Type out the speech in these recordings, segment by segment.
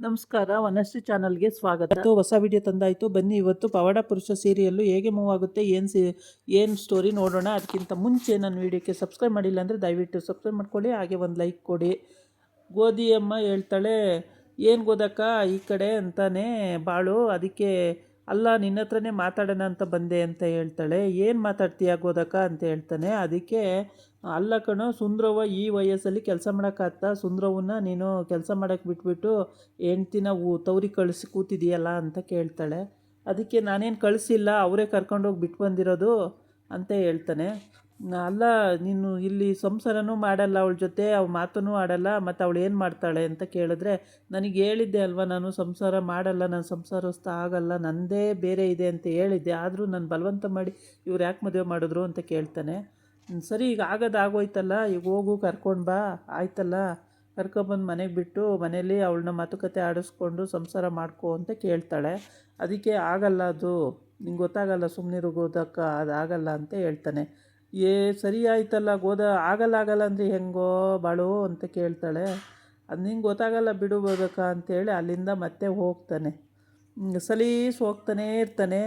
ನಮಸ್ಕಾರ, ವನಶ್ರೀ ಚಾನಲ್ಗೆ ಸ್ವಾಗತ. ಹೊಸ ವಿಡಿಯೋ ತಂದಾಯಿತು. ಬನ್ನಿ ಇವತ್ತು ಪವಾಡ ಪುರುಷ ಸೀರಿಯಲ್ಲು ಹೇಗೆ ಮೂವ್ ಆಗುತ್ತೆ, ಏನು ಸ್ಟೋರಿ ನೋಡೋಣ. ಅದಕ್ಕಿಂತ ಮುಂಚೆ ನನ್ನ ವಿಡಿಯೋಕ್ಕೆ ಸಬ್ಸ್ಕ್ರೈಬ್ ಮಾಡಿಲ್ಲ ಅಂದರೆ ದಯವಿಟ್ಟು ಸಬ್ಸ್ಕ್ರೈಬ್ ಮಾಡ್ಕೊಳ್ಳಿ, ಹಾಗೆ ಒಂದು ಲೈಕ್ ಕೊಡಿ. ಗೋಧಿ ಅಮ್ಮ ಹೇಳ್ತಾಳೆ, ಏನು ಗೋದಕ್ಕ ಈ ಕಡೆ ಅಂತಾನೆ ಬಾಳು. ಅದಕ್ಕೆ ಅಲ್ಲ, ನಿನ್ನ ಹತ್ರನೇ ಮಾತಾಡೋಣ ಅಂತ ಬಂದೆ ಅಂತ ಹೇಳ್ತಾಳೆ. ಏನು ಮಾತಾಡ್ತೀಯ ಗೋದಕ್ಕ ಅಂತ ಹೇಳ್ತಾನೆ. ಅದಕ್ಕೆ ಅಲ್ಲ ಕಣೋ ಸುಂದ್ರವ್ವ, ಈ ವಯಸ್ಸಲ್ಲಿ ಕೆಲಸ ಮಾಡೋಕ್ಕಾಗ್ತಾ? ಸುಂದ್ರವ್ವನ್ನ ನೀನು ಕೆಲಸ ಮಾಡೋಕ್ಕೆ ಬಿಟ್ಬಿಟ್ಟು ಹೆಂಡ್ತಿನ ತವ್ರಿಗೆ ಕಳಿಸಿ ಕೂತಿದೆಯಲ್ಲ ಅಂತ ಕೇಳ್ತಾಳೆ. ಅದಕ್ಕೆ ನಾನೇನು ಕಳಿಸಿಲ್ಲ, ಅವರೇ ಕರ್ಕೊಂಡೋಗಿ ಬಿಟ್ಟು ಬಂದಿರೋದು ಅಂತ ಹೇಳ್ತಾನೆ. ಅಲ್ಲ, ನೀನು ಇಲ್ಲಿ ಸಂಸಾರನೂ ಮಾಡಲ್ಲ, ಅವಳ ಜೊತೆ ಅವ್ಳ ಮಾತೂ ಆಡಲ್ಲ, ಮತ್ತು ಅವಳು ಏನು ಮಾಡ್ತಾಳೆ ಅಂತ ಕೇಳಿದ್ರೆ, ನನಗೆ ಹೇಳಿದ್ದೆ ಅಲ್ವಾ, ನಾನು ಸಂಸಾರ ಮಾಡಲ್ಲ, ನಾನು ಸಂಸಾರಸ್ಥ ಆಗಲ್ಲ, ನನ್ನದೇ ಬೇರೆ ಇದೆ ಅಂತ ಹೇಳಿದ್ದೆ, ಆದರೂ ನಾನು ಬಲವಂತ ಮಾಡಿ ಇವ್ರು ಯಾಕೆ ಮದುವೆ ಮಾಡಿದ್ರು ಅಂತ ಕೇಳ್ತಾನೆ. ಸರಿ, ಈಗ ಆಗೋಯ್ತಲ್ಲ, ಈಗ ಹೋಗು ಕರ್ಕೊಂಡು ಬಾ, ಆಯ್ತಲ್ಲ, ಕರ್ಕೊಬಂದು ಮನೆಗೆ ಬಿಟ್ಟು ಮನೇಲಿ ಅವಳನ್ನ ಮಾತುಕತೆ ಆಡಿಸ್ಕೊಂಡು ಸಂಸಾರ ಮಾಡ್ಕೊ ಅಂತ ಕೇಳ್ತಾಳೆ. ಅದಕ್ಕೆ ಆಗಲ್ಲ, ಅದು ನಿಂಗೆ ಗೊತ್ತಾಗಲ್ಲ, ಸುಮ್ಮನಿರು ಗೋದಕ್ಕ, ಅದಾಗಲ್ಲ ಅಂತ ಹೇಳ್ತಾನೆ. ಸರಿ ಆಯ್ತಲ್ಲ ಆಗಲ್ಲ ಅಂದರೆ ಹೆಂಗೋ ಬಾಳು ಅಂತ ಕೇಳ್ತಾಳೆ. ಅದು ನಿಂಗೆ ಗೊತ್ತಾಗಲ್ಲ ಬಿಡು ಗೋದಕ್ಕ ಅಂತೇಳಿ ಅಲ್ಲಿಂದ ಮತ್ತೆ ಹೋಗ್ತಾನೆ. ಸಲೀಸ್ ಹೋಗ್ತಾನೇ ಇರ್ತಾನೆ.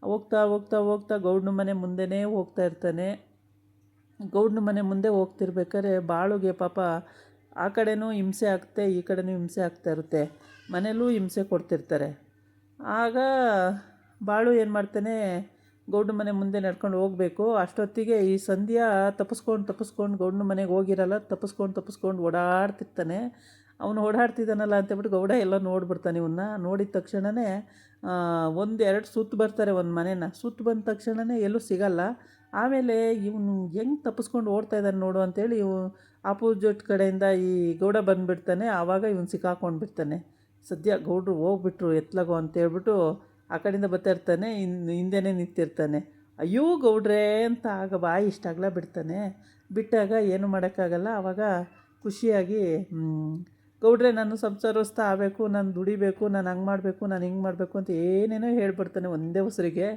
ಹೋಗ್ತಾ ಹೋಗ್ತಾ ಹೋಗ್ತಾ ಗೌಡ್ನ ಮನೆ ಮುಂದೆನೇ ಹೋಗ್ತಾ ಇರ್ತಾನೆ. ಗೌಡ್ನ ಮನೆ ಮುಂದೆ ಹೋಗ್ತಿರ್ಬೇಕಾದ್ರೆ ಬಾಳುಗೆ ಪಾಪ ಆ ಕಡೆನೂ ಹಿಂಸೆ ಆಗ್ತೆ, ಈ ಕಡೆನೂ ಹಿಂಸೆ ಆಗ್ತಾ ಇರುತ್ತೆ. ಮನೇಲೂ ಹಿಂಸೆ ಕೊಡ್ತಿರ್ತಾರೆ. ಆಗ ಬಾಳು ಏನು ಮಾಡ್ತಾನೆ, ಗೌಡ್ನ ಮನೆ ಮುಂದೆ ನಡ್ಕೊಂಡು ಹೋಗಬೇಕು. ಅಷ್ಟೊತ್ತಿಗೆ ಈ ಸಂಧ್ಯಾ ತಪ್ಪಿಸ್ಕೊಂಡು ಗೌಡ್ನ ಮನೆಗೆ ಹೋಗಿರಲ್ಲ, ತಪ್ಪಿಸ್ಕೊಂಡು ಓಡಾಡ್ತಿರ್ತಾನೆ. ಅವನು ಓಡಾಡ್ತಿದ್ದಾನಲ್ಲ ಅಂತೇಳ್ಬಿಟ್ಟು ಗೌಡ ಎಲ್ಲ ನೋಡ್ಬಿಡ್ತಾನೆ. ಇವನ್ನ ನೋಡಿದ ತಕ್ಷಣವೇ ಒಂದೆರಡು ಸುತ್ತು ಬರ್ತಾರೆ ಒಂದು ಮನೇನ. ಸುತ್ತು ಬಂದ ತಕ್ಷಣವೇ ಎಲ್ಲೂ ಸಿಗಲ್ಲ. ಆಮೇಲೆ ಇವನು ಹೆಂಗೆ ತಪ್ಪಿಸ್ಕೊಂಡು ಓಡ್ತಾ ಇದ್ದಾನೆ ನೋಡು ಅಂತೇಳಿ ಆಪೋಸಿಟ್ ಕಡೆಯಿಂದ ಈ ಗೌಡ ಬಂದುಬಿಡ್ತಾನೆ. ಆವಾಗ ಇವನು ಸಿಕ್ಕಾಕೊಂಡು ಬಿಡ್ತಾನೆ. ಸದ್ಯ ಗೌಡ್ರು ಹೋಗ್ಬಿಟ್ರು ಎತ್ಲಾಗೋ ಅಂತೇಳ್ಬಿಟ್ಟು ಆ ಕಡೆಯಿಂದ ಬರ್ತಾ ಇರ್ತಾನೆ. ಹಿಂದೆನೇ ನಿಂತಿರ್ತಾನೆ. ಅಯ್ಯೋ ಗೌಡ್ರೆ ಅಂತ ಆಗ ಬಾಯಿ ಇಷ್ಟಾಗಲ ಬಿಡ್ತಾನೆ. ಬಿಟ್ಟಾಗ ಏನು ಮಾಡೋಕ್ಕಾಗಲ್ಲ. ಆವಾಗ ಖುಷಿಯಾಗಿ, ಗೌಡ್ರೆ ನಾನು ಸಂಸಾರಸ್ಥ ಆಗಬೇಕು, ನಾನು ದುಡಿಬೇಕು, ನಾನು ಹಂಗೆ ಮಾಡಬೇಕು, ನಾನು ಹಿಂಗೆ ಮಾಡಬೇಕು ಅಂತ ಏನೇನೋ ಹೇಳ್ಬಿಡ್ತಾನೆ ಒಂದೇ ಉಸಿರಿಗೆ.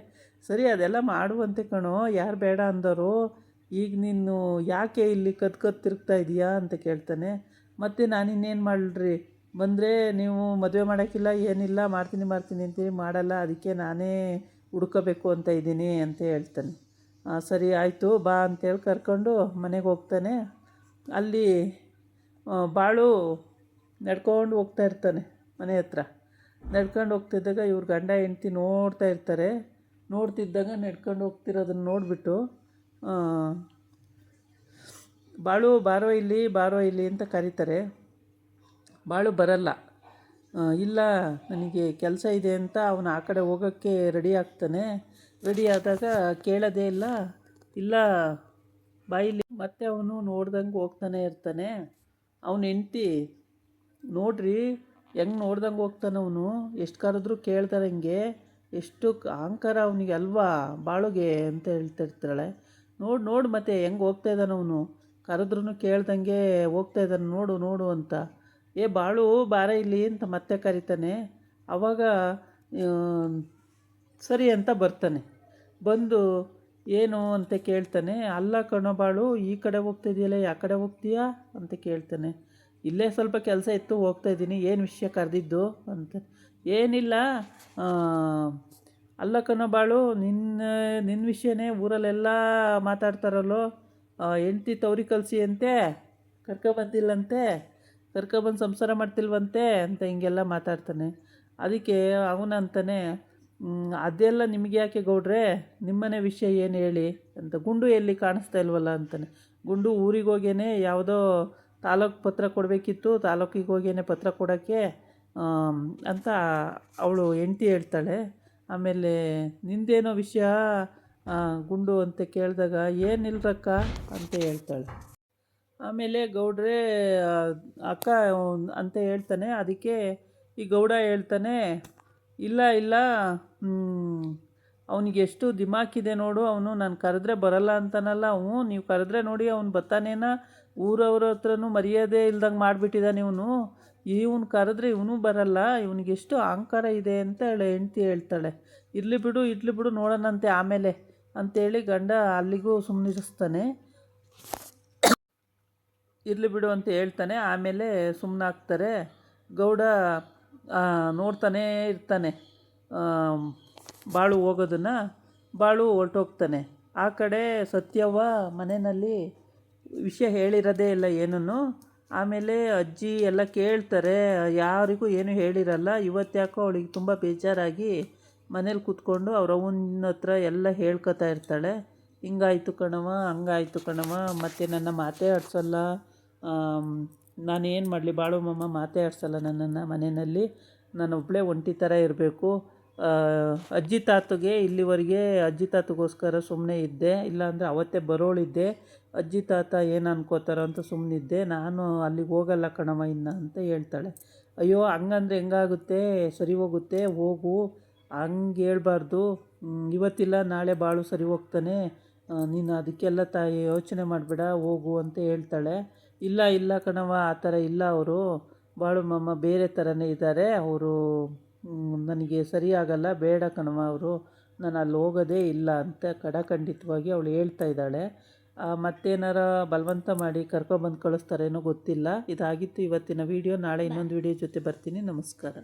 ಸರಿ, ಅದೆಲ್ಲ ಮಾಡುವಂತೆ ಕಣೋ, ಯಾರು ಬೇಡ ಅಂದವರು, ಈಗ ನೀನು ಯಾಕೆ ಇಲ್ಲಿ ಕದ್ದು ತಿರುಗ್ತಾ ಇದೀಯಾ ಅಂತ ಕೇಳ್ತಾನೆ. ಮತ್ತು ನಾನು ಇನ್ನೇನು ಮಾಡಲ್ರಿ, ಬಂದರೆ ನೀವು ಮದುವೆ ಮಾಡೋಕ್ಕಿಲ್ಲ, ಏನಿಲ್ಲ, ಮಾಡ್ತೀನಿ ಅಂತೀವಿ, ಮಾಡಲ್ಲ, ಅದಕ್ಕೆ ನಾನೇ ಹುಡ್ಕೋಬೇಕು ಅಂತ ಇದ್ದೀನಿ ಅಂತ ಹೇಳ್ತಾನೆ. ಸರಿ ಆಯಿತು ಬಾ ಅಂತೇಳಿ ಕರ್ಕೊಂಡು ಮನೆಗೆ ಹೋಗ್ತಾನೆ. ಅಲ್ಲಿ ಬಾಳು ನಡ್ಕೊಂಡು ಹೋಗ್ತಾ ಇರ್ತಾನೆ ಮನೆ ಹತ್ರ. ನಡ್ಕೊಂಡು ಹೋಗ್ತಿದ್ದಾಗ ಇವ್ರ ಗಂಡ ಹೆಂಡ್ತಿ ನೋಡ್ತಾ ಇರ್ತಾರೆ. ನೋಡ್ತಿದ್ದಾಗ ನಡ್ಕೊಂಡು ಹೋಗ್ತಿರೋದನ್ನು ನೋಡಿಬಿಟ್ಟು ಬಾಳು ಬಾರೋ ಇಲ್ಲಿ ಅಂತ ಕರೀತಾರೆ. ಬಾಳು ಬರಲ್ಲ. ಇಲ್ಲ, ನನಗೆ ಕೆಲಸ ಇದೆ ಅಂತ ಅವನು ಆ ಕಡೆ ಹೋಗೋಕ್ಕೆ ರೆಡಿ ಆಗ್ತಾನೆ. ರೆಡಿ ಆದಾಗ ಕೇಳೋದೇ ಇಲ್ಲ ಬಾಯಿಲಿ. ಮತ್ತೆ ಅವನು ನೋಡ್ದಂಗೆ ಹೋಗ್ತಾನೆ ಇರ್ತಾನೆ. ಅವನ ಹೆಂಡ್ತಿ ನೋಡ್ರಿ ಹೆಂಗೆ ನೋಡ್ದಂಗೆ ಹೋಗ್ತಾನೆ ಅವನು, ಎಷ್ಟು ಕರೆದ್ರೂ ಕೇಳ್ತಾರಂಗೆ, ಎಷ್ಟು ಅಹಂಕಾರ ಅವನಿಗೆ ಅಲ್ವಾ ಬಾಳುಗೆ ಅಂತ ಹೇಳ್ತಿರ್ತಾಳೆ. ನೋಡು ಮತ್ತೆ ಹೆಂಗೆ ಹೋಗ್ತಾ ಇದ್ದಾನೆ ಅವನು, ಕರೆದ್ರೂ ಕೇಳ್ದಂಗೆ ಹೋಗ್ತಾ ಇದ್ದಾನೆ, ನೋಡು ಅಂತ. ಬಾಳು ಬಾರ ಇಲ್ಲಿ ಅಂತ ಮತ್ತೆ ಕರೀತಾನೆ. ಆವಾಗ ಸರಿ ಅಂತ ಬರ್ತಾನೆ. ಬಂದು ಏನು ಅಂತ ಕೇಳ್ತಾನೆ. ಅಲ್ಲ ಕಣೋ ಬಾಳು, ಈ ಕಡೆ ಹೋಗ್ತಿದೆಯಲ್ಲ, ಯಾವ ಕಡೆ ಹೋಗ್ತೀಯಾ ಅಂತ ಕೇಳ್ತಾನೆ. ಇಲ್ಲೇ ಸ್ವಲ್ಪ ಕೆಲಸ ಇತ್ತು, ಹೋಗ್ತಾಯಿದ್ದೀನಿ, ಏನು ವಿಷಯ ಕರೆದಿದ್ದು ಅಂತ. ಏನಿಲ್ಲ, ಅಲ್ಲ ಕಣೋ ಬಾಳು, ನಿನ್ನ ವಿಷಯನೇ ಊರಲ್ಲೆಲ್ಲ ಮಾತಾಡ್ತಾರಲ್ಲೋ, ಹೆಂಡ್ತಿ ತವ್ರಿಗೆ ಕಳಿಸಿ ಅಂತೆ, ಕರ್ಕೊಬಂದಿಲ್ಲಂತೆ, ಕರ್ಕೊಬಂದು ಸಂಸಾರ ಮಾಡ್ತಿಲ್ವಂತೆ ಅಂತ ಹಿಂಗೆಲ್ಲ ಮಾತಾಡ್ತಾನೆ. ಅದಕ್ಕೆ ಅವನಂತಾನೆ, ಅದೆಲ್ಲ ನಿಮಗೆ ಯಾಕೆ ಗೌಡ್ರೆ, ನಿಮ್ಮನೆ ವಿಷಯ ಏನು ಹೇಳಿ ಅಂತ. ಗುಂಡು ಎಲ್ಲಿ ಕಾಣಿಸ್ತಾ ಇಲ್ವಲ್ಲ ಅಂತಾನೆ. ಗುಂಡು ಊರಿಗೆ ಹೋಗೇನೆ ಯಾವುದೋ ತಾಲೂಕು ಪತ್ರ ಕೊಡಬೇಕಿತ್ತು, ತಾಲೂಕಿಗೆ ಹೋಗೇನೆ ಪತ್ರ ಕೊಡೋಕ್ಕೆ ಅಂತ ಅವಳು ಹೆಂಡ್ತಿ ಹೇಳ್ತಾಳೆ. ಆಮೇಲೆ ನಿಂದೇನೋ ವಿಷಯ ಗುಂಡು ಅಂತ ಕೇಳಿದಾಗ ಏನಿಲ್ರಕ್ಕ ಅಂತ ಹೇಳ್ತಾಳೆ. ಆಮೇಲೆ ಗೌಡ್ರೆ ಅಕ್ಕ ಅಂತ ಹೇಳ್ತಾನೆ. ಅದಕ್ಕೆ ಈ ಗೌಡ ಹೇಳ್ತಾನೆ, ಇಲ್ಲ ಅವನಿಗೆ ಎಷ್ಟು ದಿಮಾಕಿದೆ ನೋಡು, ಅವನು ನಾನು ಕರೆದ್ರೆ ಬರಲ್ಲ ಅಂತಾನಲ್ಲ, ನೀವು ಕರೆದ್ರೆ ನೋಡಿ ಅವ್ನು ಬರ್ತಾನೇನ, ಊರವ್ರ ಹತ್ರನೂ ಮರ್ಯಾದೆ ಇಲ್ದಂಗೆ ಮಾಡಿಬಿಟ್ಟಿದ್ದಾನೆ ಇವನು ಕರೆದ್ರೆ ಇವನು ಬರಲ್ಲ, ಇವನಿಗೆಷ್ಟು ಅಹಂಕಾರ ಇದೆ ಅಂತ ಹೆಂಡ್ತಿ ಹೇಳ್ತಾಳೆ. ಇರಲಿ ಬಿಡು ನೋಡೋಣಂತೆ ಆಮೇಲೆ ಅಂತೇಳಿ ಗಂಡ ಅಲ್ಲಿಗೂ ಸುಮ್ಮನಿರಿಸ್ತಾನೆ. ಇರಲಿ ಬಿಡು ಅಂತ ಹೇಳ್ತಾನೆ. ಆಮೇಲೆ ಸುಮ್ಮನಾಗ್ತಾರೆ. ಗೌಡ ನೋಡ್ತಾನೇ ಇರ್ತಾನೆ. ಬಾಳು ಹೋಗೋದನ್ನು. ಬಾಳು ಹೊರ್ಟೋಗ್ತಾನೆ. ಆ ಕಡೆ ಸತ್ಯವ್ವ ಮನೆಯಲ್ಲಿ ವಿಷಯ ಹೇಳಿರೋದೇ ಇಲ್ಲ ಏನೂ. ಆಮೇಲೆ ಅಜ್ಜಿ ಎಲ್ಲ ಕೇಳ್ತಾರೆ, ಯಾರಿಗೂ ಏನೂ ಹೇಳಿರಲ್ಲ. ಇವತ್ತ್ಯಾಕೋ ಅವಳಿಗೆ ತುಂಬ ಬೇಜಾರಾಗಿ ಮನೇಲಿ ಕೂತ್ಕೊಂಡು ಅವ್ರ ಅವ್ವನ ಹತ್ರ ಎಲ್ಲ ಹೇಳ್ಕೊತಾ ಇರ್ತಾಳೆ. ಹಿಂಗಾಯ್ತು ಕಣವ, ಹಂಗಾಯ್ತು ಕಣವ, ಮತ್ತು ನನ್ನ ಮಾತೇ ಆಡಿಸಲ್ಲ. ನಾನೇನು ಮಾಡಲಿ, ಬಾಳು ಮಾಮ ಮಾತೇ ಆಡಿಸಲ್ಲ ನನ್ನನ್ನು ಮನೆಯಲ್ಲಿ. ನಾನು ಒಬ್ಬಳೇ ಒಂಟಿ ಥರ ಇರಬೇಕು. ಅಜ್ಜಿ ತಾತಗೆ ಇಲ್ಲಿವರೆಗೆ ಅಜ್ಜಿ ತಾತಗೋಸ್ಕರ ಸುಮ್ಮನೆ ಇದ್ದೆ, ಇಲ್ಲಾಂದರೆ ಅವತ್ತೇ ಬರೋಳಿದ್ದೆ. ಅಜ್ಜಿ ತಾತ ಏನು ಅನ್ಕೋತಾರೋ ಅಂತ ಸುಮ್ಮನಿದ್ದೆ. ನಾನು ಅಲ್ಲಿಗೆ ಹೋಗಲ್ಲ ಕಣಮ್ಮ ಇನ್ನು ಅಂತ ಹೇಳ್ತಾಳೆ. ಅಯ್ಯೋ ಹಂಗಂದ್ರೆ ಹೆಂಗಾಗುತ್ತೆ, ಸರಿ ಹೋಗುತ್ತೆ, ಹೋಗು, ಹಂಗೆ ಹೇಳ್ಬಾರ್ದು. ಇವತ್ತಿಲ್ಲ ನಾಳೆ ಬಾಳು ಸರಿ ಹೋಗ್ತಾನೆ, ನೀನು ಅದಕ್ಕೆಲ್ಲ ತಾಯಿ ಯೋಚನೆ ಮಾಡಬೇಡ, ಹೋಗು ಅಂತ ಹೇಳ್ತಾಳೆ. ಇಲ್ಲ ಇಲ್ಲ ಕಣವ, ಆ ಥರ ಇಲ್ಲ ಅವರು, ಬಾಳು ಮಾಮ ಬೇರೆ ಥರನೇ ಇದ್ದಾರೆ ಅವರು, ನನಗೆ ಸರಿಯಾಗಲ್ಲ, ಬೇಡ ಕಣವ ಅವರು, ನಾನು ಅಲ್ಲಿ ಹೋಗೋದೇ ಇಲ್ಲ ಅಂತ ಖಡಾಖಂಡಿತವಾಗಿ ಅವಳು ಹೇಳ್ತಾ ಇದ್ದಾಳೆ. ಮತ್ತೇನಾರ ಬಲವಂತ ಮಾಡಿ ಕರ್ಕೊಬಂದು ಕಳಿಸ್ತಾರೇನೋ ಗೊತ್ತಿಲ್ಲ. ಇದಾಗಿತ್ತು ಇವತ್ತಿನ ವೀಡಿಯೋ. ನಾಳೆ ಇನ್ನೊಂದು ವೀಡಿಯೋ ಜೊತೆ ಬರ್ತೀನಿ. ನಮಸ್ಕಾರ.